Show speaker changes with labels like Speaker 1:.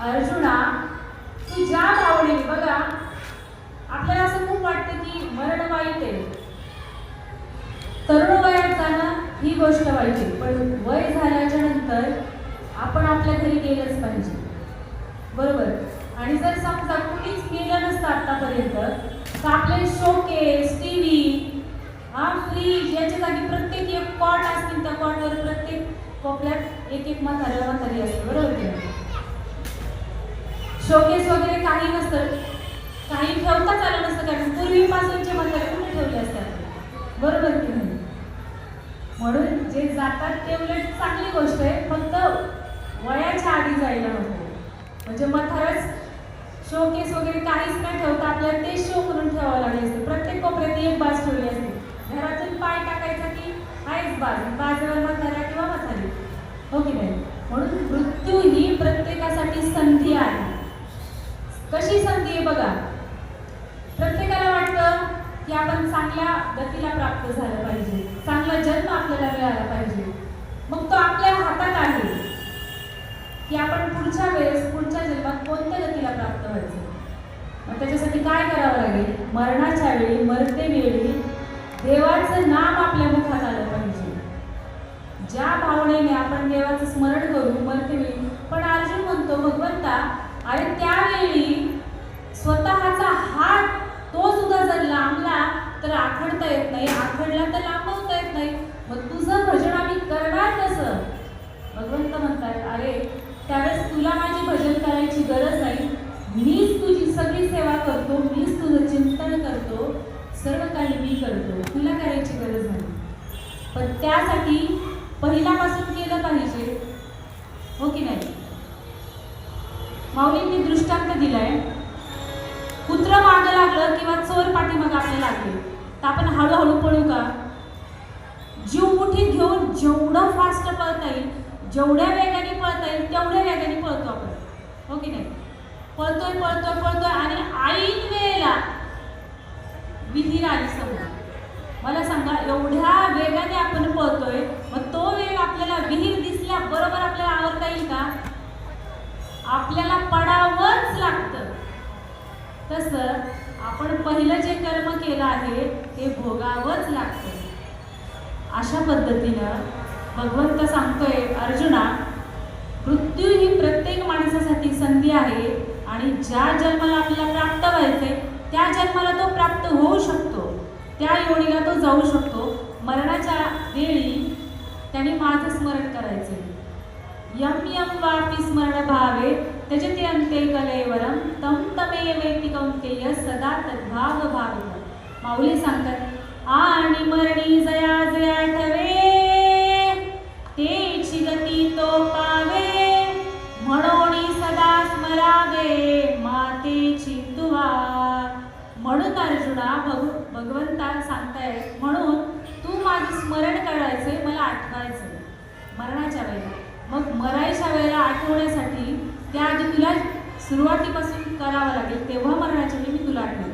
Speaker 1: अर्जुना, तू ज्या भावनेने बघा, आपल्याला असं खूप वाटतं की मरण वाईट आहे, तरुण वयात जाणं ही गोष्ट वाईट आहे, पण वय झाल्याच्या नंतर आपण आपल्या घरी गेलंच पाहिजे, बरोबर. आणि जर समजा कुणीच गेलं नसतं आतापर्यंत तर आपले शोकेस, टीव्ही, फ्रीज याच्या जागी प्रत्येक एक कॉट असतील, त्या कॉटवर प्रत्येक कोपऱ्यात एक एक म्हातारी असते, बरोबर की नाही. शोकेस वगैरे काही नसतं, काही ठेवताच आलं नसतं, कारण पूर्वीपासूनचे म्हातारे कुठे ठेवले असतात, बरोबर की नाही. म्हणून जे जातात ते उलट चांगली गोष्ट आहे, फक्त वयाच्या आधी जायला नको. म्हणजे म्हातारच शोकेस वगैरे काहीच नाही ठेवता आपल्याला ते शो करून ठेवावं लागले असते. प्रत्येक कोपऱ्यात एक बाज ठेवली असते, घरातून पाय टाकायचा की आहेच बाजूवर म्हातारा किंवा म्हातारी, हो की नाही. म्हणून मृत्यू ही प्रत्येकासाठी संधी आहे. कशी संधी आहे बघा, प्रत्येकाला वाटतं की आपण चांगल्या गतीला प्राप्त झालं पाहिजे, चांगला जन्म आपल्याला मिळाला पाहिजे. मग तो आपल्या हातात आहे की आपण पुढच्या वेळेस पुढच्या जन्मात कोणत्या गतीला प्राप्त व्हायचं. मग त्याच्यासाठी काय करावं लागेल, मरणाच्या वेळी मरते वेळी देवाचं नाम आपल्या मुखात आलं पाहिजे. ज्या भावनेने आपण देवाचं स्मरण करू मरते वेळी. पण अर्जुन म्हणतो भगवंता, अरे त्यावेळी स्वतःचा हात तो सुद्धा जर लांबला तर आखडता येत नाही, आखडला तर लांबवता येत नाही, मग तुझं भजन आम्ही करणार कसं. भगवंत म्हणतात, अरे त्यावेळेस तुला माझी भजन करायची गरज नाही, मीच तुझी सगळी सेवा करतो, मीच तुझं चिंतन करतो, सर्व काही मी करतो, तुला करायची गरज नाही. पण त्यासाठी पहिल्यापासून केलं पाहिजे, हो की नाही. माऊलींनी दृष्टांत दिलाय, कुत्र मागं लागलं किंवा चोर पाठीमागं आपल्याला लागले तर आपण हळूहळू पळू का. जीव मुठीत घेऊन जेवढं फास्ट पळता येईल, जेवढ्या वेगाने पळता येईल तेवढ्या वेगाने पळतो आपण, हो की नाही. पळतोय पळतोय पळतोय आणि ऐन वेळेला विहीर आली समोर. मला सांगा, एवढ्या वेगाने आपण पळतोय, मग तो वेग आपल्याला विहीर दिसल्या बरोबर आपल्याला आवरता येईल का. आपल्याला पडावंच लागतं. तसं आपण पहिलं जे कर्म केलं आहे ते भोगावंच लागतं. अशा पद्धतीनं भगवंत सांगतोय, अर्जुना, मृत्यू ही प्रत्येक माणसासाठी संधी आहे आणि ज्या जन्माला आपल्याला प्राप्त व्हायचंय त्या जन्माला तो प्राप्त होऊ शकतो, त्या योनीला तो जाऊ शकतो. मरणाच्या वेळी त्याने माझं स्मरण करायचंय. यम यम वापी स्मरण भावे त्यजते अंते कलेवरम तम तमेवेति कौंतेय सदा तद्भाव भावित. माऊली सांगतात, आणि मरणी जया जया ठवे तेची गती तो पावे, म्हणोनी सदा स्मरावे मातेची तुवा. म्हणून अर्जुना भगवंता सांगताय, म्हणून तू माझं स्मरण करायचंय, मला आठवायचंय मरणाच्या वेळेला. मग मरायच्या वेळेला आठवण्यासाठी त्याआधी तुला सुरुवातीपासून करावं लागेल, तेव्हा मरणाच्या वेळी मी तुला आठवेल.